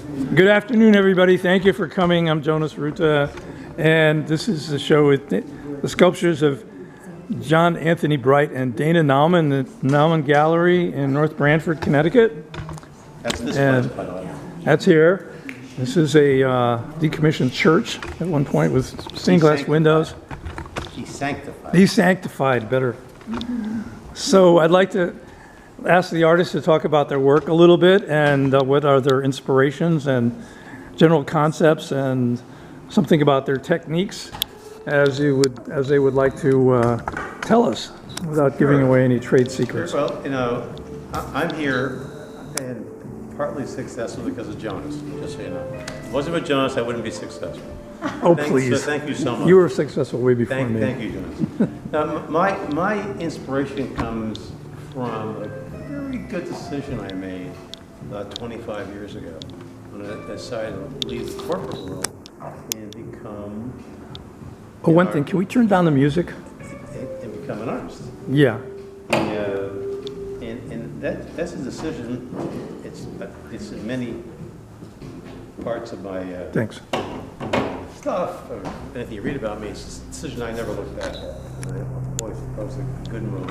Good afternoon, everybody. Thank you for coming. I'm Jonas Ruta, and this is the show with the sculptures of John Anthony Bright and Dana Naumann, the Naumann Gallery in North Branford, Connecticut. That's this And place, by the way. that's here. This is a decommissioned church at one point with stained glass windows. He's sanctified. Desanctified, better. So I'd like to ask the artists to talk about their work a little bit and what are their inspirations and general concepts and something about their techniques as they would like to tell us without giving away any trade secrets. Well, you know, I'm here and partly successful because of Jonas, just so you know. If it wasn't for Jonas, I wouldn't be successful. Oh, please. So thank you so much. You were successful way before me. Thank you, Jonas. Now, my inspiration comes from a very good decision I made about 25 years ago when I decided to leave the corporate world and become... Oh, one thing, can we turn down the music? And become an artist. Yeah. And that's a decision. It's in many parts of my Thanks. stuff, or anything you read about me. It's a decision I never look back at. I always thought it was a good move.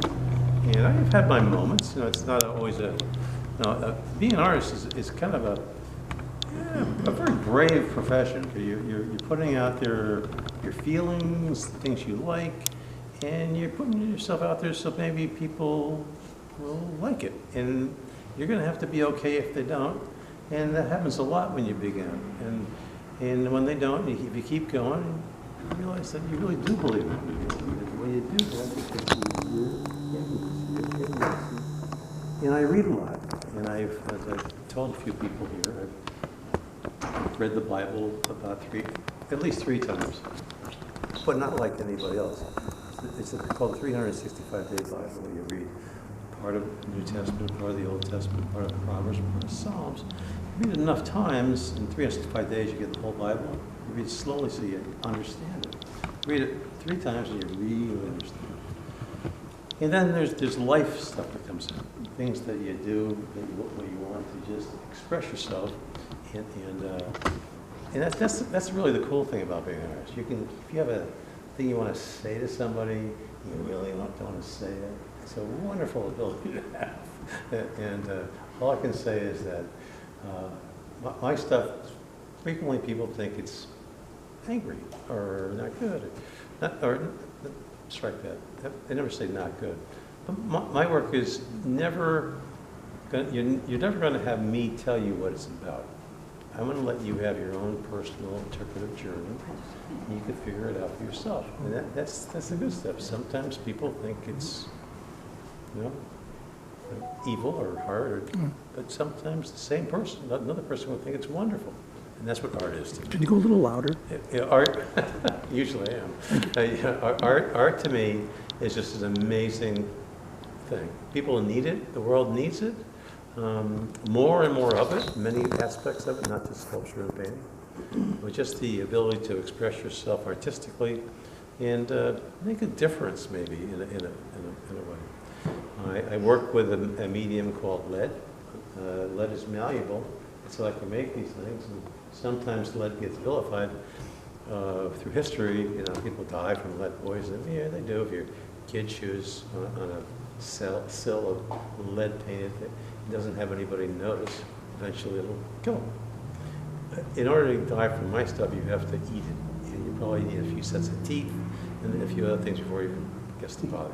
And I've had my moments. You know, it's not always being an artist is kind of a very brave profession. You're putting out there your feelings, the things you like, and you're putting yourself out there so maybe people will like it. And you're going to have to be okay if they don't. And that happens a lot when you begin. And when they don't, if you keep going, you realize that you really do believe it. When you do that, and I read a lot. And as I've told a few people here, I've read the Bible at least three times, but not like anybody else. It's called the 365-day Bible, where you read part of the New Testament, part of the Old Testament, part of the Proverbs, part of the Psalms. You read it enough times, in 365 days you get the whole Bible. You read it slowly so you understand it. You read it 3 times and you really understand it. And then there's life stuff that comes in, things that you do, what you want to just express yourself, and that's really the cool thing about being an artist. You can, if you have a thing you want to say to somebody, you really don't want to say it. It's a wonderful ability to have. And all I can say is that my stuff, frequently people think it's angry or not good, or strike that. They never say not good. But my work is never, you're never going to have me tell you what it's about. I'm going to let you have your own personal interpretive journey. You can figure it out for yourself. And that's the good stuff. Sometimes people think it's, you know, evil or hard, but sometimes the same person, another person will think it's wonderful. And that's what art is to me. Can you go a little louder? Art, usually I am. Art to me is just an amazing thing. People need it, the world needs it. More and more of it, many aspects of it, not just sculpture and painting, but just the ability to express yourself artistically and make a difference maybe in a way. I work with a medium called lead. Lead is malleable, so I can make these things. And sometimes lead gets vilified through history. You know, people die from lead poisoning. Yeah, they do. If your kid chews on a sill of lead painted, it doesn't have anybody notice. Eventually, it'll kill them. In order to die from my stuff, you have to eat it. And you probably need a few sets of teeth and a few other things before it even gets to bother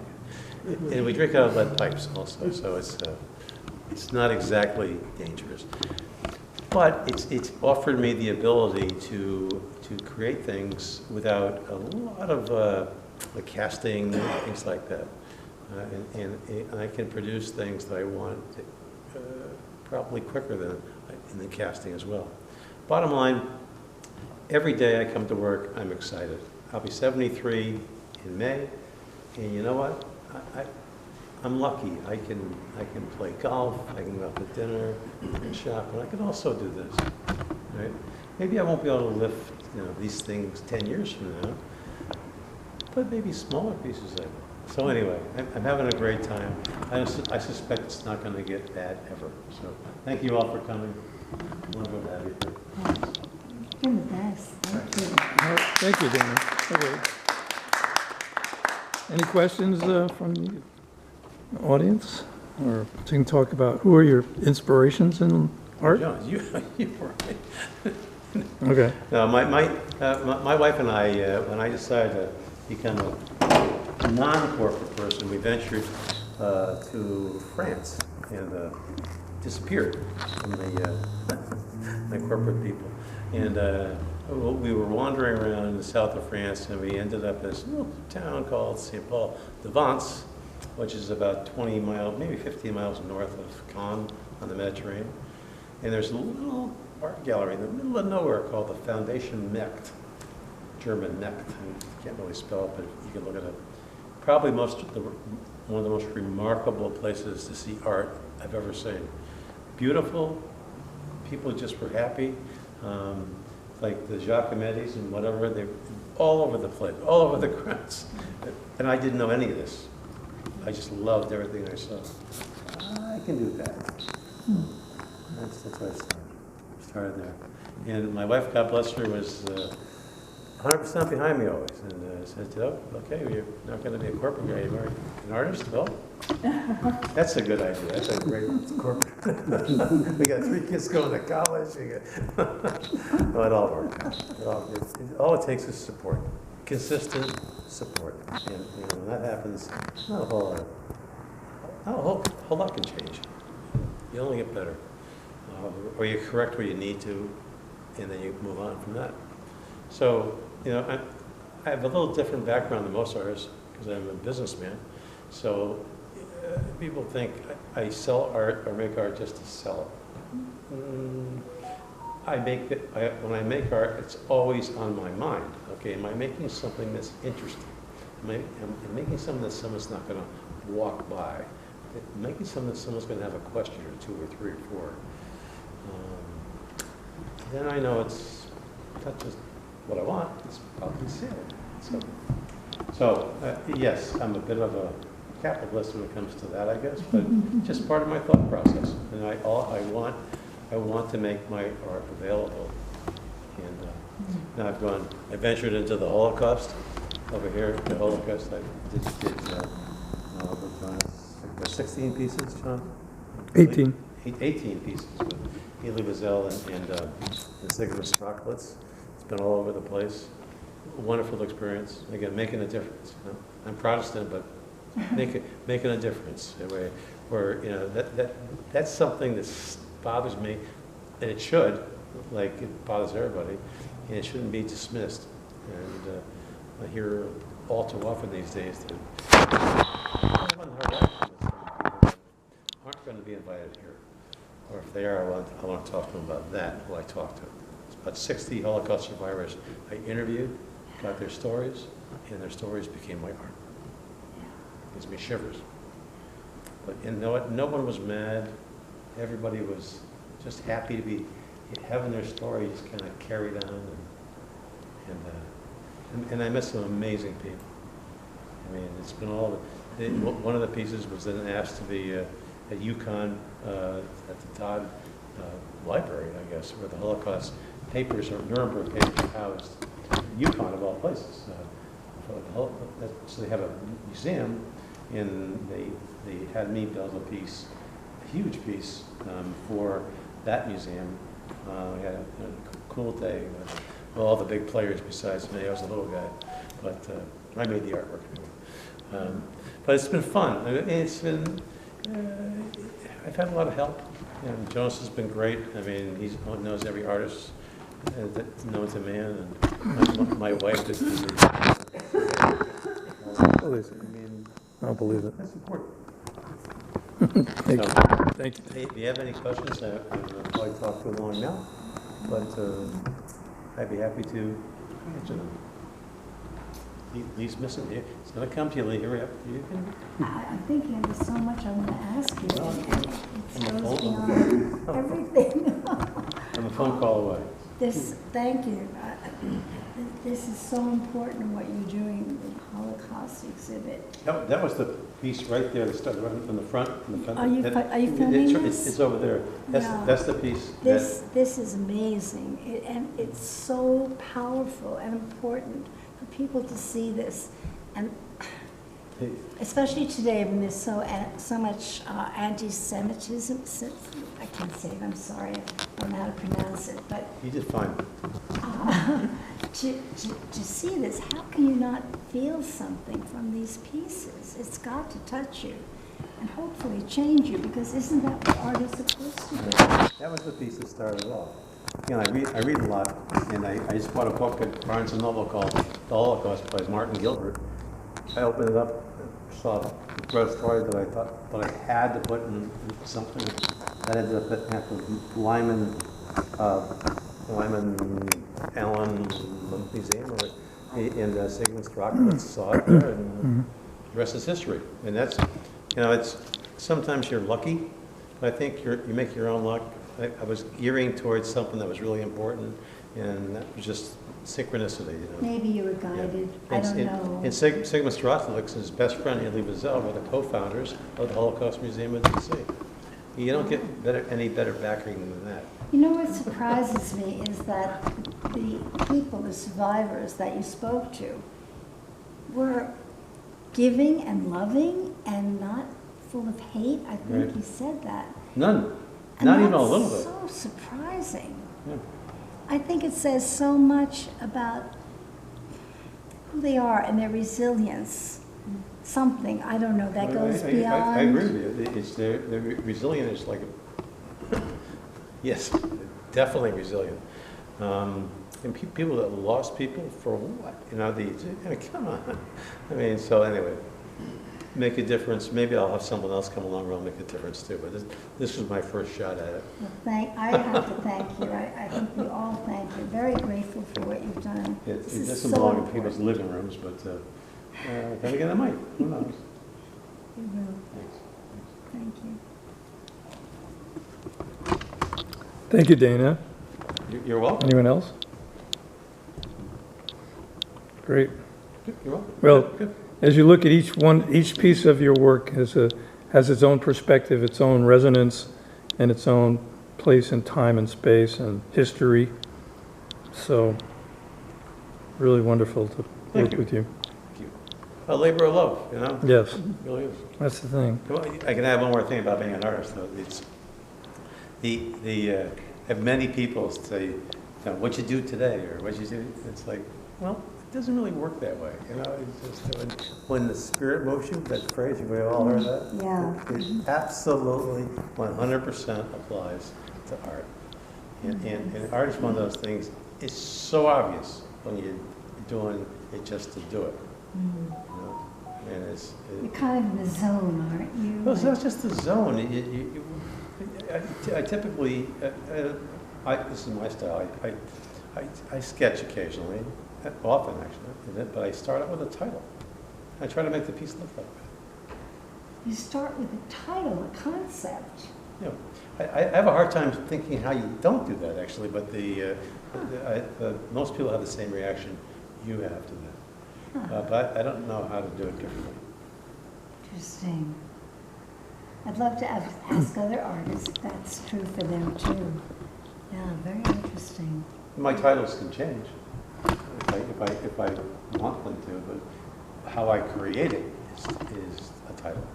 you. And we drink out of lead pipes also, so it's not exactly dangerous. But it's offered me the ability to create things without a lot of like casting, things like that. And I can produce things that I want probably quicker than in the casting as well. Bottom line, every day I come to work, I'm excited. I'll be 73 in May, and you know what? I'm lucky. I can play golf, I can go out to dinner, I can shop, but I can also do this, right? Maybe I won't be able to lift, you know, these things 10 years from now, but maybe smaller pieces I will. So anyway, I'm having a great time. I suspect it's not going to get bad ever. So thank you all for coming. Wonderful to have you here. You're the best. Thank you. All right, thank you, Dana. Okay. Any questions from the audience? Or you can talk about who are your inspirations in art? John, you were right. Okay. No, my wife and I, when I decided to become a non-corporate person, we ventured to France and disappeared from the corporate people. And we were wandering around in the south of France, and we ended up in this little town called St. Paul de Vence, which is about 20 miles, maybe 15 miles north of Cannes on the Mediterranean. And there's a little art gallery in the middle of nowhere called the Foundation Mecht, German Mecht. I can't really spell it, but you can look it up. Probably one of the most remarkable places to see art I've ever seen. Beautiful, people just were happy. Like the Giacomettis and whatever, they're all over the place, all over the grounds. And I didn't know any of this. I just loved everything I saw. I can do that. That's where I started there. And my wife, God bless her, was 100% behind me always. And said, oh, okay, you're not going to be a corporate guy, you're an artist? Well, that's a good idea. That's a great corporate. We got 3 kids going to college. No, it all worked out. All it takes is support, consistent support. And when that happens, not a whole lot can change. You only get better. Or you correct where you need to, and then you move on from that. So, I have a little different background than most artists because I'm a businessman. So people think I sell art or make art just to sell it. When I make art, it's always on my mind. Okay, am I making something that's interesting? Am I making something that someone's not going to walk by? Am I making something that someone's going to have a question or 2 or 3 or 4? Then I know it's not just what I want, it's probably sale. So yes, I'm a bit of a capitalist when it comes to that, I guess, but just part of my thought process. And I want to make my art available. And now I ventured into the Holocaust over here. The Holocaust, I did 16 pieces, John? 18. 18 pieces with Elie Wiesel and Sigmund Sprocklitz. It's been all over the place. A wonderful experience. Again, making a difference. I'm Protestant, but making a difference. Where that's something that bothers me, and it should, like it bothers everybody, and it shouldn't be dismissed. And I hear all too often these days that aren't going to be invited here. Or if they are, I want to talk to them about that, who I talked to. It's about 60 Holocaust survivors I interviewed, got their stories, and their stories became my art. It gives me shivers. But no one was mad. Everybody was just happy to be having their story just kind of carried on. And I met some amazing people. I mean, it's been one of the pieces was then asked to be at UConn at the Todd Library, I guess, where the Holocaust papers or Nuremberg papers housed. UConn of all places. So they have a museum, and they had me build a piece, a huge piece for that museum. We had a cool day with all the big players besides me. I was a little guy, but I made the artwork. But it's been fun. I've had a lot of help. And Jonas has been great. I mean, he knows every artist that knows a man, and my wife is. I'll believe it. That's important. Thank you. So, Thank you. hey, if you have any questions, I'll probably talk too long now, but I'd be happy to answer them. Lee's missing here. It's going to come to you, Lee. Hurry up. I think there's so much I want to ask you. It goes beyond everything. I'm a phone call away. Thank you. this is so important what you're doing with the Holocaust exhibit. That was the piece right there that started right from the front. Are you filming this? It's over there. Yeah. That's the piece. This is amazing, and it's so powerful and important for people to see this, and especially today when there's so much anti-Semitism. I can't say it. I'm sorry. I don't know how to pronounce it, but You did fine. to see this, how can you not feel something from these pieces? It's got to touch you and hopefully change you, because isn't that what art is supposed to do? That was the piece that started it off. You know, I read a lot, and I just bought a book at Barnes & Noble called The Holocaust by Martin Gilbert. I opened it up, saw wrote a story that I thought that I had to put in something. That ended up at the Lyman Allen Museum, and Sigmund Strachan saw it there, and the rest is history. And that's, you know, it's sometimes you're lucky, but I think you make your own luck. I was gearing towards something that was really important, and that was just synchronicity. You know? Maybe you were guided. I don't know. And Sigmund Strauss, his best friend, Elie Wiesel, were the co-founders of the Holocaust Museum in D.C. You don't get any better backing than that. You know what surprises me is that the people, the survivors that you spoke to, were giving and loving and not full of hate. I think Right. you said that. None. And Not even a that's little bit. so surprising. Yeah. I think it says so much about who they are and their resilience. Something, I don't know, that goes beyond. I agree with you. It's they're resilient is like, yes, definitely resilient. And people that lost people for what? You know, I mean, come on. I mean, so anyway, make a difference. Maybe I'll have someone else come along and I'll make a difference too. But this was my first shot at it. Well, I have to thank you. I think we all thank you. Very grateful for what you've done. It This is doesn't so belong in important. people's living rooms, but then again, it might. Who knows? You will. Thanks. Thank you. Thank you, Dana. You're welcome. Anyone else? Great. You're welcome. Well, Good. as you look at each piece of your work has its own perspective, its own resonance, and its own place in time and space and history. So, really wonderful to Thank work with you. Thank you. A labor of love, you know? Yes, It really is. that's the thing. Well, I can add one more thing about being an artist, though. It's I have many people say, you know, "What you do today?" or "What you do?" It's like, well, it doesn't really work that way, you know. It's just when the spirit moves you. That phrase, you've all heard that. Yeah. It absolutely 100% applies to art, and art is one of those things. It's so obvious when you're doing it just to do it, you know? And You're kind of in the zone, aren't you? well, it's not just the zone. I typically, this is my style. I sketch occasionally, often actually, but I start out with a title. I try to make the piece look like that. You start with a title, a concept. You know, I have a hard time thinking how you don't do that actually, but most people have the same reaction you have to that. But I don't know how to do it differently. Interesting. I'd love to ask other artists if that's true for them too. Yeah, very interesting. My titles can change if I want them to, but how I create it is a title.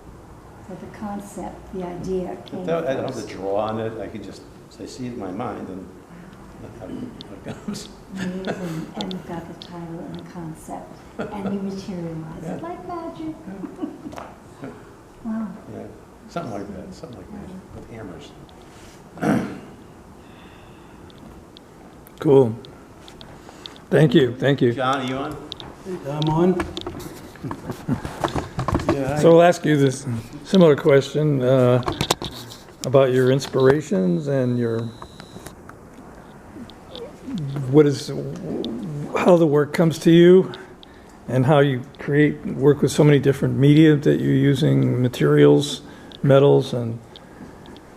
So the concept, the idea came I don't have first. to draw on it. I can just say, see it in my mind, and that's how it goes. Amazing. And you've got the title and the concept, and you materialize it like magic. Wow. Yeah, something like that, with hammers. Cool. Thank you. John, are you on? I'm on. Yeah, So I'll ask you this similar question about your inspirations and how the work comes to you and how you work with so many different media that you're using, materials, metals, and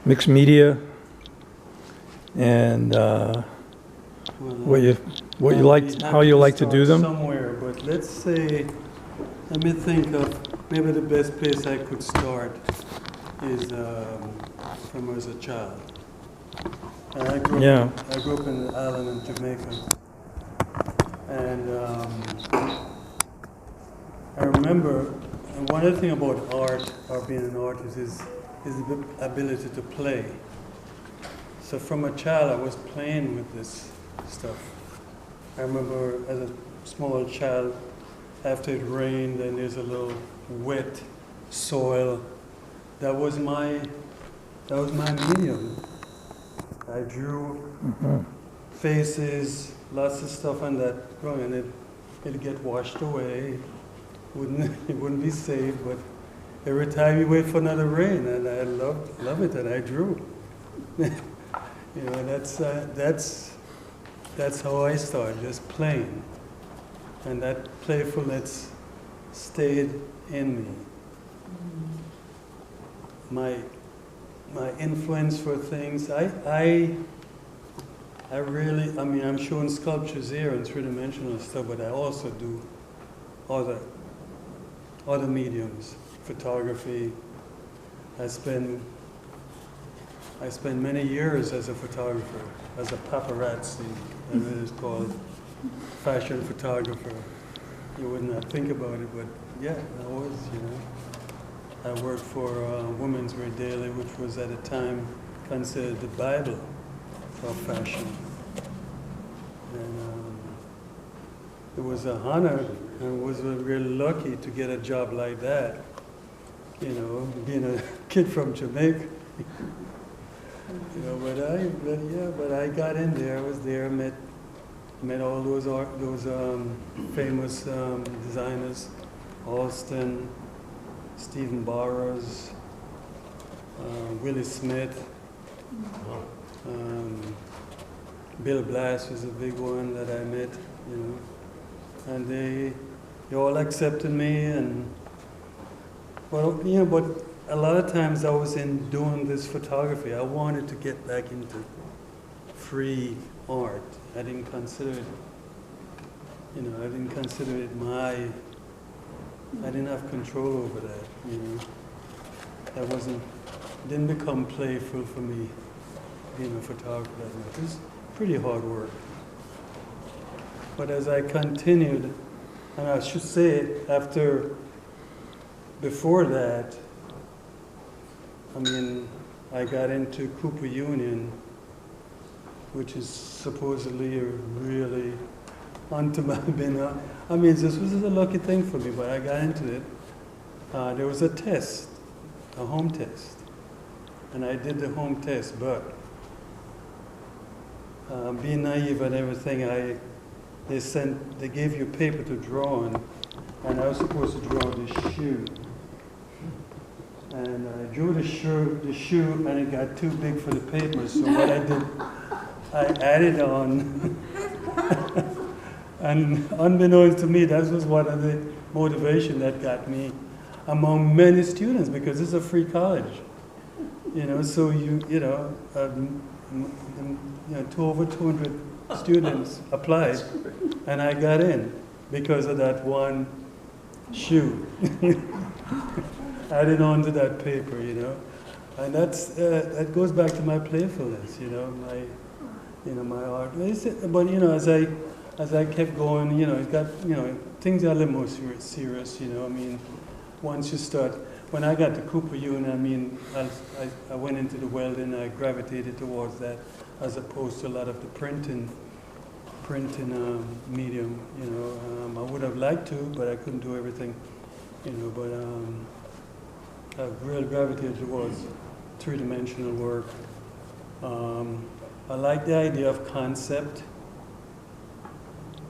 mixed media. And what you I'd like, be how happy you like to do start them? somewhere, but let's say, let me think of, maybe the best place I could start is from as a child. I grew Yeah. up, I grew up in the island in Jamaica, and I remember, and one other thing about art, or being an artist, is the ability to play. So from a child, I was playing with this stuff. I remember as a small child, after it rained and there's a little wet soil, that was my medium. I drew faces, lots of stuff on that drawing, and it'd get washed away. It wouldn't be safe, but every time you wait for another rain, and I love it, and I drew. You know, that's how I started, just playing, and that playfulness stayed in me. My influence for things, I really, I mean, I'm showing sculptures here and three-dimensional stuff, but I also do other mediums, photography. I spent many years as a photographer, as a paparazzi, as it is called, fashion photographer. You would not think about it, but yeah, I was, you know. I worked for Women's Wear Daily, which was at a time considered the Bible of fashion. And it was an honor, and was really lucky to get a job like that, you know, being a kid from Jamaica. You know, but I got in there. I was there, met all those famous designers, Alston, Stephen Barros, Willie Smith, Bill Blass was a big one that I met, you know, and they all accepted me, and well, you know, but a lot of times I was in doing this photography. I wanted to get back into free art. I didn't consider it, you know, I didn't have control over that, you know. It didn't become playful for me, being a photographer that much. It was pretty hard work. But as I continued, and I should say, before that, I mean, I got into Cooper Union, which is supposedly a really I mean, this was a lucky thing for me, but I got into it. There was a test, a home test, and I did the home test, but being naive and everything, they gave you paper to draw on, and I was supposed to draw this shoe. And I drew the shoe, and it got too big for the paper. So what I did, I added on, and unbeknownst to me, that was one of the motivation that got me among many students, because it's a free college, you know. So over 200 students applied, and I got in because of that one shoe. Added on to that paper, you know, and that goes back to my playfulness, you know, my art. But you know, as I kept going, you know, it got, you know, things got a little more serious, you know. I mean, once you start, when I got to Cooper Union, I mean, I went into the welding. I gravitated towards that as opposed to a lot of the printing medium, you know. I would have liked to, but I couldn't do everything, you know. But I've really gravitated towards three-dimensional work. I like the idea of concept.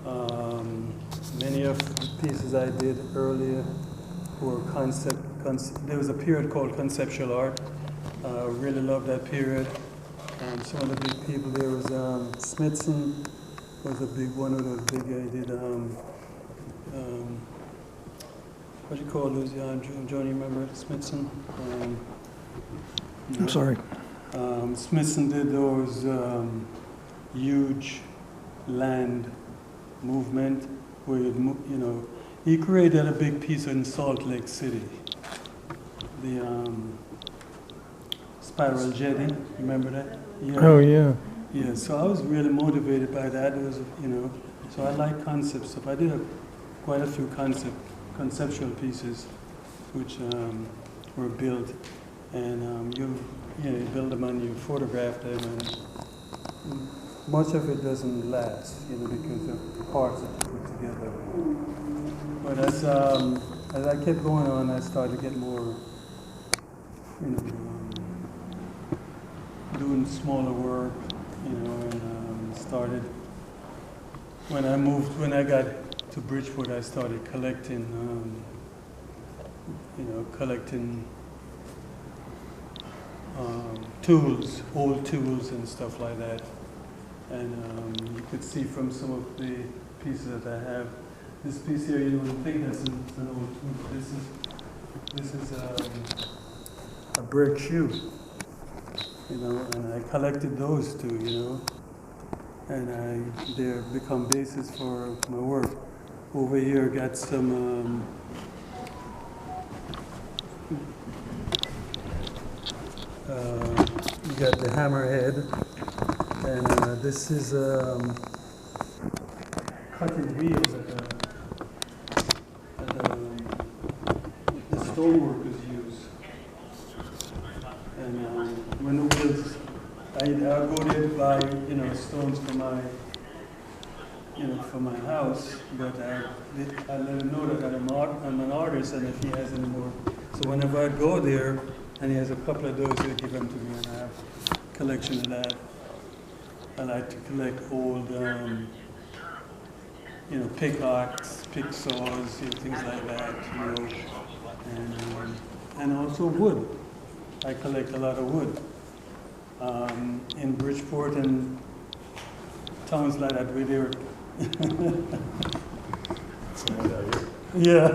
Many of the pieces I did earlier were concept. There was a period called conceptual art. Really loved that period. Some of the big people there was Smithson was a big one of those big. I did what do you call those? Johnny, remember Smithson? I'm sorry. Smithson did those huge land movement, where he created a big piece in Salt Lake City, the spiral jetty. Remember that? Yeah. Oh, yeah. Yeah. So I was really motivated by that. It was, so I like concept stuff. I did quite a few conceptual pieces, which were built, and you build them and you photograph them, and much of it doesn't last, because of parts that you put together. But as I kept going on, I started to get more, doing smaller work, and started, when I got to Bridgeport, I started collecting, tools, old tools and stuff like that. And you could see from some of the pieces that I have, this piece here, you wouldn't think that's an old tool. This is a brick shoe, and I collected those too, and they've become basis for my work. Over here, got some you got the hammerhead, and this is cutting wheels that the stoneworkers use. And when the wheels, I'll go there to buy, stones for my house, but I let him know that I'm an artist, and if he has any more. So whenever I go there, and he has a couple of those, he'll give them to me, and I have a collection of that. I like to collect old, pickaxe, pick saws, things like that, and also wood. I collect a lot of wood. In Bridgeport and towns like that, where they're yeah,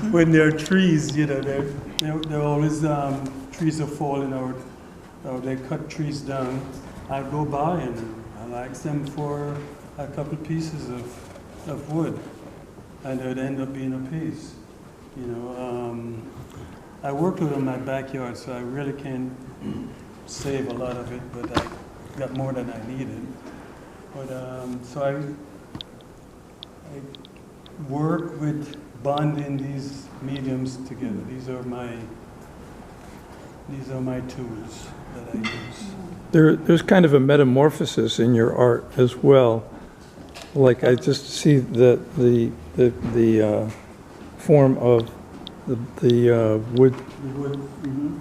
when there are trees, there are always trees are falling out, or they cut trees down. I go by and I ask them for a couple pieces of wood, and it would end up being a piece. I worked with them in my backyard, so I really can't save a lot of it, but I got more than I needed. But so I work with bonding these mediums together. These are my tools that I use. There's kind of a metamorphosis in your art as well. Like I just see that the form of the wood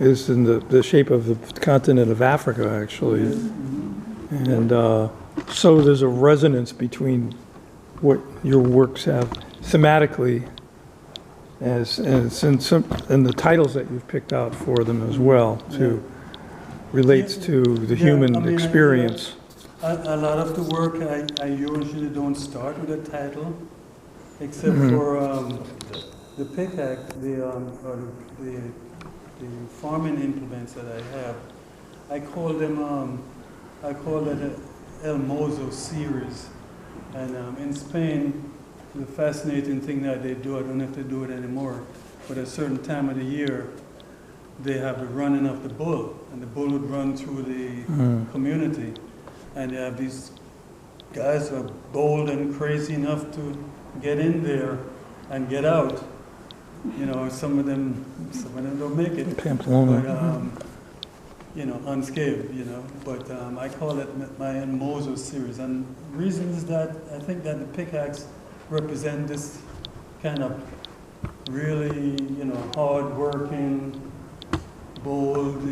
is in the shape of the continent of Africa, actually. Yes. And so there's a resonance between what your works have thematically and the titles that you've picked out for them as well, too, relates to the human experience. A lot of the work, I usually don't start with a title, except for the pickaxe, the farming implements that I have. I call that a El Mozo series. And in Spain, the fascinating thing that they do, I don't know if they do it anymore, but at a certain time of the year, they have the running of the bull, and the bull would run through the community. And they have these guys who are bold and crazy enough to get in there and get out. Some of them don't make it. Pamplona. But, unscathed, But I call it my Mozo series. And the reason is that I think that the pickaxe represents this kind of really, hard-working, bold,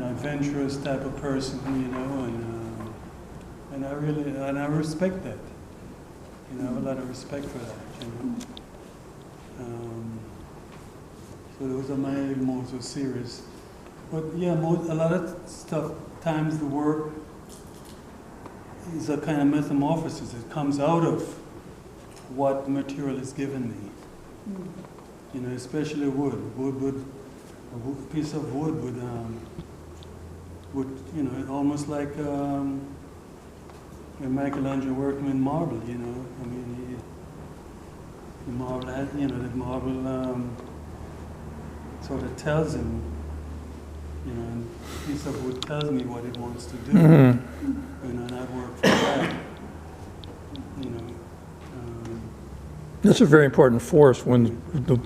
adventurous type of person, and I respect that. I have a lot of respect for that, So those are my Mozo series. But yeah, a lot of times the work is a kind of metamorphosis. It comes out of what the material is given me. Especially wood. A piece of wood would almost like when Michelangelo working with marble, you know, I mean, the marble, you know, the marble sort of tells him, you know, and a piece of wood tells me what it wants to do, Mhm. you know, and I work for that, you know. That's a very important force when the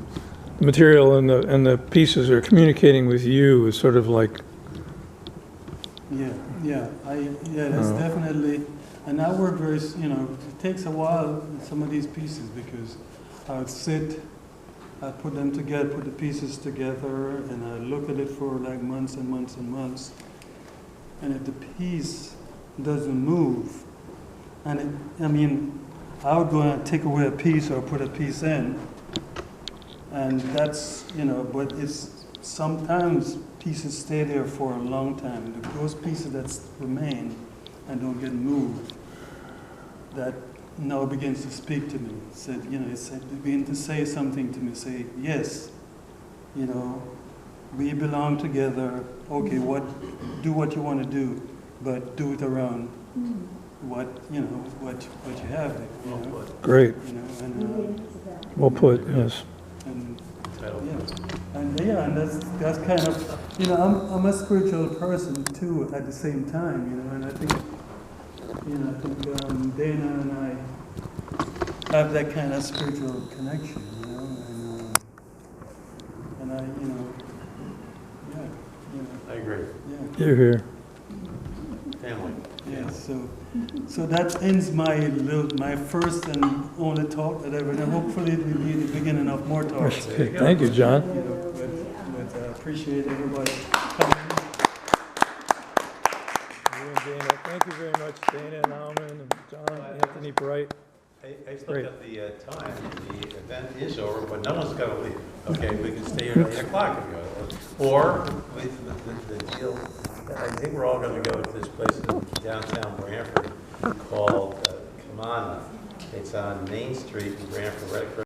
material and the pieces are communicating with you is sort of like, Yeah, that's definitely, and I work very, you know, it takes a while, some of these pieces, because I would sit, I put them together, put the pieces together, and I look at it for like months and months and months. And if the piece doesn't move, and it, I mean, I would go and take away a piece or put a piece in, and that's, you know, but it's, sometimes pieces stay there for a long time. Those pieces that remain and don't get moved, that now begins to speak to me. It said, you know, it begins to say something to me, say, yes, you know, we belong together. Okay, do what you want to do, but do it around what, you know, what you have there, you know. great, You know, and, well put, yes. and yeah, and that's kind of, you know, I'm a spiritual person too at the same time, you know, and I think, you know, Dana and I have that kind of spiritual connection, you know, and I, you know, yeah, you know, I agree. yeah. You're here. Family. Yeah, so that ends my first and only talk that ever, and hopefully it will be the beginning of more talks. Thank you, John. You know, but I appreciate everybody coming. You and Dana, thank you very much, Dana Naumann and John, Anthony Bright. I just Great. looked at the time, the event is over, but no one's gonna leave. Okay, we can stay here at 8 o'clock if you want. Or, the deal, I think we're all gonna go to this place in downtown Branford called Kamana. It's on Main Street in Branford, right across